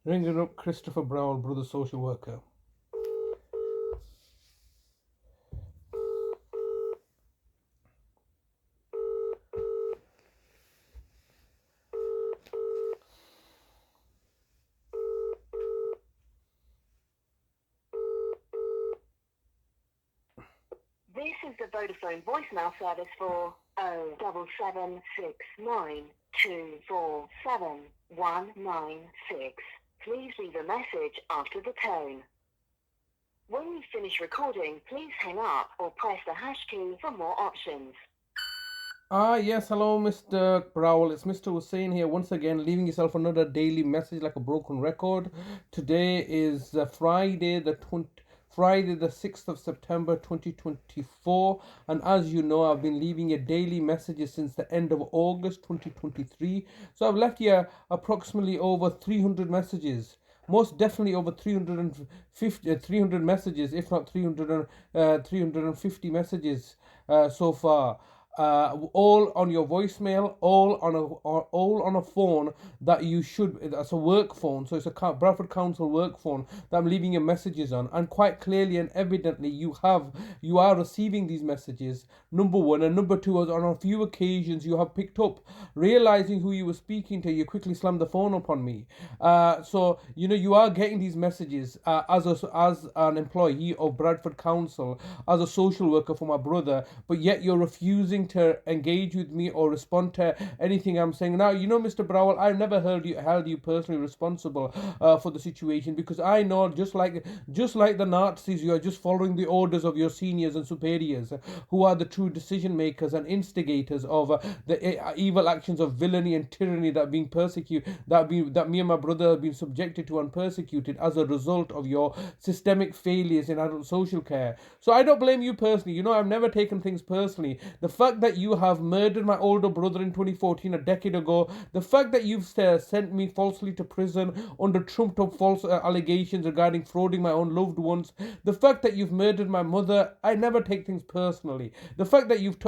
Ringing up Christopher Browell, brother social worker. This is the Vodafone voicemail service for 07Sep247196. Please leave a message after the tone. When you finish recording, please hang up or press the hash key for more options. Yes, hello, Mr. Browell. It's Mr. Hussein here once again, leaving yourself another daily message like a broken record. Today is Friday the 6th of September 2024, and as you know, I've been leaving you daily messages since the end of August 2023. So I've left you approximately over 300 messages. Most definitely over 300 messages, if not 350 messages so far. All on your voicemail, all on a phone that you should. That's a work phone, so it's a Bradford Council work phone that I'm leaving your messages on, and quite clearly and evidently you are receiving these messages. Number one, and number two, on a few occasions you have picked up, realizing who you were speaking to. You quickly slammed the phone up on me. So you are getting these messages as an employee of Bradford Council, as a social worker for my brother, but yet you're refusing to engage with me or respond to anything I'm saying. Now, Mr. Browell, I've never held you personally responsible for the situation, because I know, just like the Nazis, you are just following the orders of your seniors and superiors, who are the true decision makers and instigators of the evil actions of villainy and tyranny that are being persecuted, that me and my brother have been subjected to and persecuted as a result of your systemic failures in adult social care. So I don't blame you personally. I've never taken things personally. The fact that you have murdered my older brother in 2014, a decade ago, the fact that you've sent me falsely to prison under trumped up false allegations regarding frauding my own loved ones, the fact that you've murdered my mother, I never take things personally. The fact that you've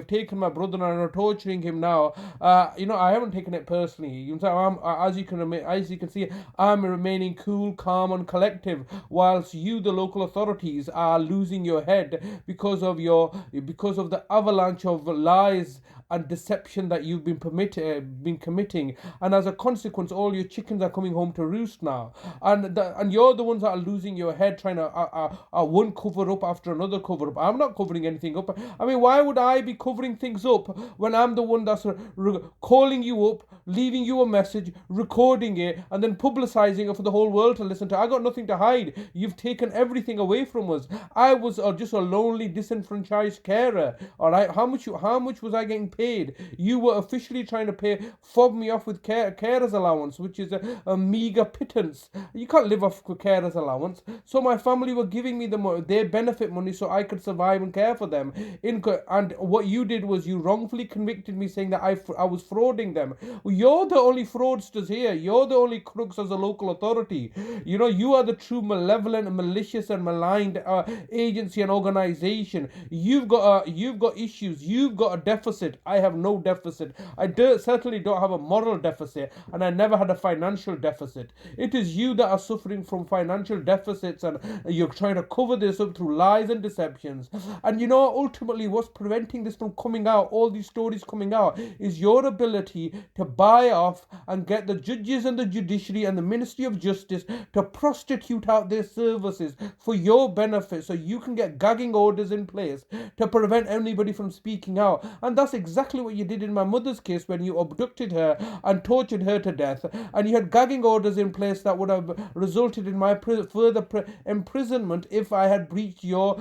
taken my brother and are torturing him now, I haven't taken it personally. As you can see, I'm remaining cool, calm, and collective, whilst you, the local authorities, are losing your head because of the avalanche of lies and deception that you've been committing, and as a consequence, all your chickens are coming home to roost now, and you're the ones that are losing your head, trying to one cover up after another cover up. I'm not covering anything up. I mean, why would I be covering things up when I'm the one that's calling you up, leaving you a message, recording it, and then publicizing it for the whole world to listen to? I got nothing to hide. You've taken everything away from us. I was just a lonely, disenfranchised carer. All right, how much was I getting paid? You were officially trying to fob me off with carer's allowance, which is a meager pittance. You can't live off carer's allowance. So my family were giving me their benefit money so I could survive and care for them. And what you did was you wrongfully convicted me, saying that I was frauding them. You're the only fraudsters here. You're the only crooks as a local authority. You are the true malevolent, malicious, and maligned agency and organization. You've got issues. You've got a deficit. I have no deficit. I certainly don't have a moral deficit, and I never had a financial deficit. It is you that are suffering from financial deficits, and you're trying to cover this up through lies and deceptions. And ultimately, what's preventing this from coming out, all these stories coming out, is your ability to buy off and get the judges and the judiciary and the Ministry of Justice to prostitute out their services for your benefit, so you can get gagging orders in place to prevent anybody from speaking out. And that's exactly what you did in my mother's case, when you abducted her and tortured her to death, and you had gagging orders in place that would have resulted in my further imprisonment if I had breached your,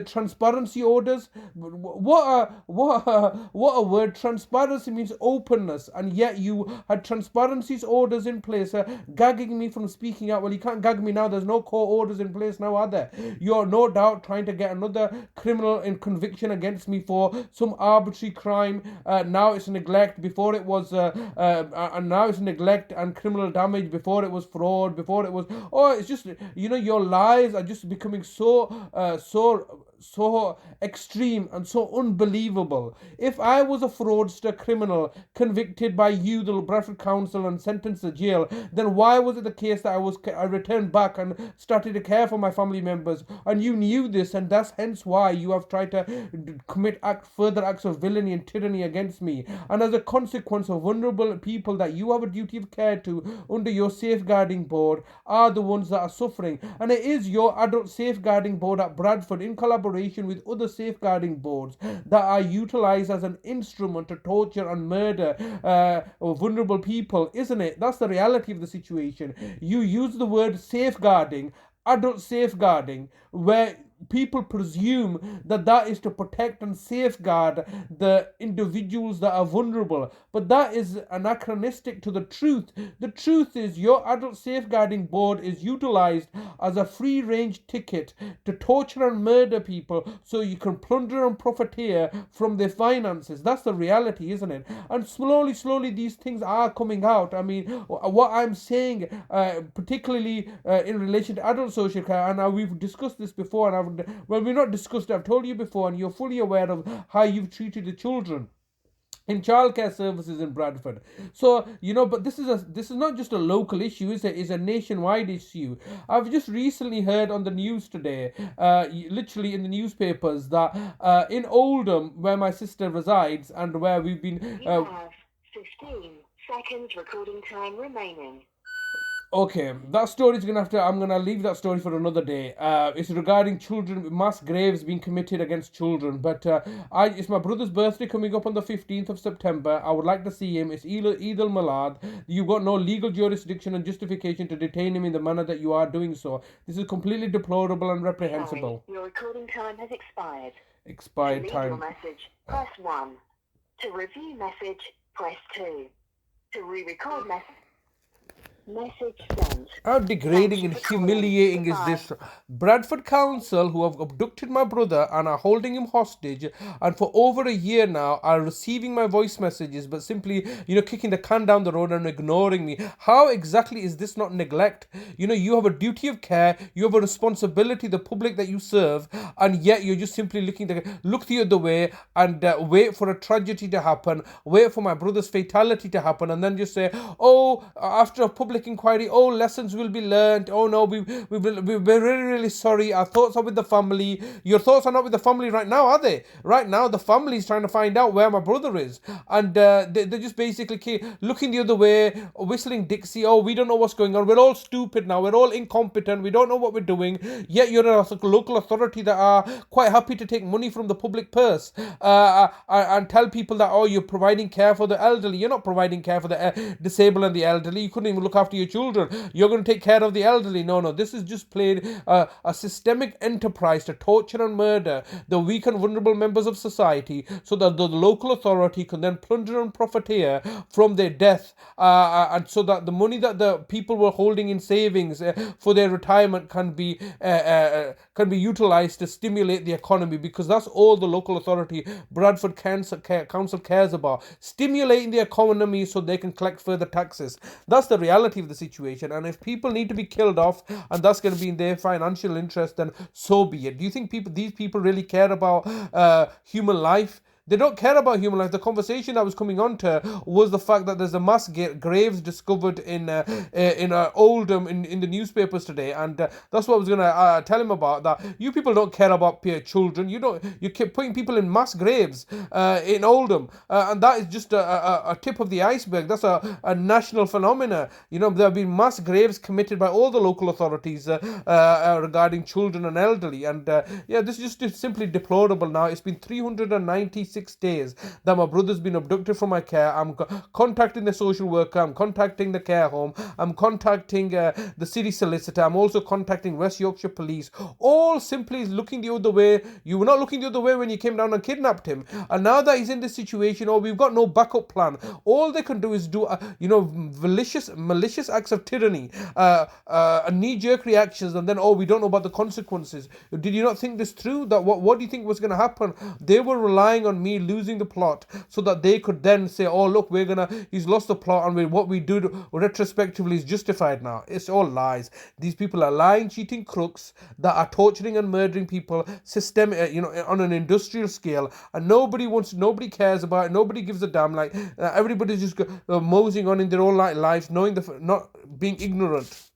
transparency orders. What a word. Transparency means openness, and yet you had transparency's orders in place, gagging me from speaking out. Well, you can't gag me now. There's no court orders in place now, are there? You're no doubt trying to get another criminal in conviction against me for some arbitrary crime. Now it's neglect. Before it was, and now it's neglect and criminal damage. Before it was fraud. Before it was. Oh, it's just your lies are just becoming so so extreme and so unbelievable. If I was a fraudster criminal convicted by you, the Bradford Council, and sentenced to jail, then why was it the case that I returned back and started to care for my family members? And you knew this, and that's hence why you have tried to commit further acts of villainy and tyranny against me. And as a consequence of vulnerable people that you have a duty of care to under your safeguarding board are the ones that are suffering. And it is your adult safeguarding board at Bradford, in collaboration with other safeguarding boards, that are utilized as an instrument to torture and murder vulnerable people, isn't it? That's the reality of the situation. You use the word safeguarding, adult safeguarding, where people presume that that is to protect and safeguard the individuals that are vulnerable, but that is anachronistic to the truth. The truth is your adult safeguarding board is utilized as a free range ticket to torture and murder people so you can plunder and profiteer from their finances. That's the reality, isn't it? And slowly these things are coming out. I mean, what I'm saying, particularly in relation to adult social care, and we've discussed this before, and we've not discussed it, I've told you before, and you're fully aware of how you've treated the children in childcare services in Bradford. So but this is not just a local issue, is it? It's a nationwide issue. I've just recently heard on the news today, literally in the newspapers, that in Oldham, where my sister resides and where we've been. You have 15 seconds recording time remaining. Okay, that story is I'm gonna leave that story for another day. It's regarding children, mass graves being committed against children. But it's my brother's birthday coming up on the 15th of September. I would like to see him. It's Eid al-Milad. You've got no legal jurisdiction and justification to detain him in the manner that you are doing so. This is completely deplorable and reprehensible. Sorry, your recording time has expired. Expired to time. leave your message, press 1. To review message, press 2. To re-record message sent. How degrading and humiliating is this? Bradford Council, who have abducted my brother and are holding him hostage, and for over a year now are receiving my voice messages, but simply, kicking the can down the road and ignoring me. How exactly is this not neglect? You have a duty of care, you have a responsibility, the public that you serve, and yet you're just simply look the other way and wait for a tragedy to happen, wait for my brother's fatality to happen, and then just say, oh, after a public inquiry, oh, lessons will be learned. Oh no, we're really sorry. Our thoughts are with the family. Your thoughts are not with the family right now, are they? Right now, the family is trying to find out where my brother is, and they're just basically looking the other way, whistling Dixie. Oh, we don't know what's going on. We're all stupid now. We're all incompetent. We don't know what we're doing. Yet you're a local authority that are quite happy to take money from the public purse and tell people that, oh, you're providing care for the elderly. You're not providing care for the disabled and the elderly. You couldn't even look after your children. You're going to take care of the elderly. No, this is just plain a systemic enterprise to torture and murder the weak and vulnerable members of society so that the local authority can then plunder and profiteer from their death, and so that the money that the people were holding in savings for their retirement can be utilized to stimulate the economy, because that's all the local authority, Bradford Council cares about, stimulating the economy so they can collect further taxes. That's the reality of the situation. And if people need to be killed off and that's going to be in their financial interest, then so be it. Do you think these people really care about human life? They don't care about human life. The conversation I was coming on to was the fact that there's a mass graves discovered in Oldham in the newspapers today, and that's what I was going to tell him about. That you people don't care about children. You keep putting people in mass graves in Oldham, and that is just a tip of the iceberg. That's a national phenomena. There have been mass graves committed by all the local authorities regarding children and elderly, and this is just simply deplorable. Now it's been 396 days that my brother's been abducted from my care. I'm contacting the social worker, I'm contacting the care home, I'm contacting the city solicitor, I'm also contacting West Yorkshire Police, all simply looking the other way. You were not looking the other way when you came down and kidnapped him, and now that he's in this situation, we've got no backup plan. All they can do is do malicious acts of tyranny, knee-jerk reactions, and then we don't know about the consequences. Did you not think this through? That what do you think was going to happen? They were relying on me losing the plot so that they could then say, oh look, he's lost the plot, and what we do retrospectively is justified now. It's all lies. These people are lying, cheating crooks that are torturing and murdering people systemic, on an industrial scale, and nobody cares about it. Nobody gives a damn. Like everybody's just moseying on in their own lives, knowing not being ignorant.